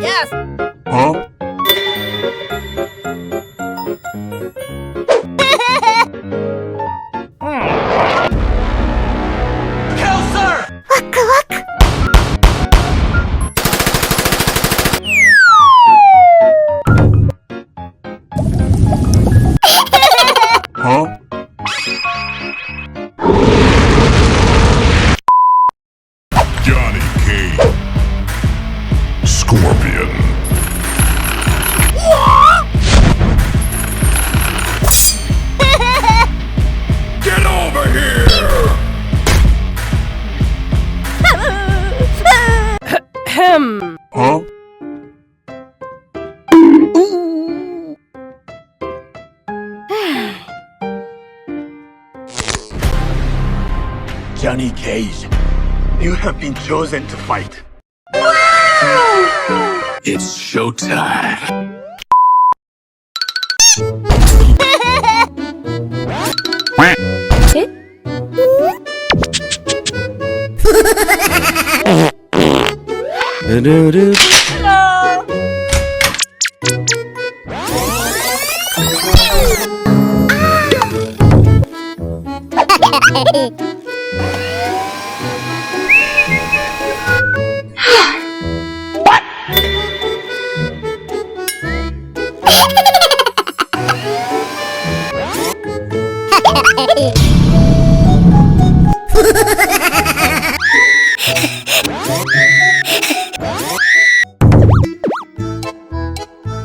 Yes. Huh? Kill, sir. Huh? Johnny Cage. Scorpion. Get over here! Huh? Johnny Cage, you have been chosen to fight. It's showtime. Hello.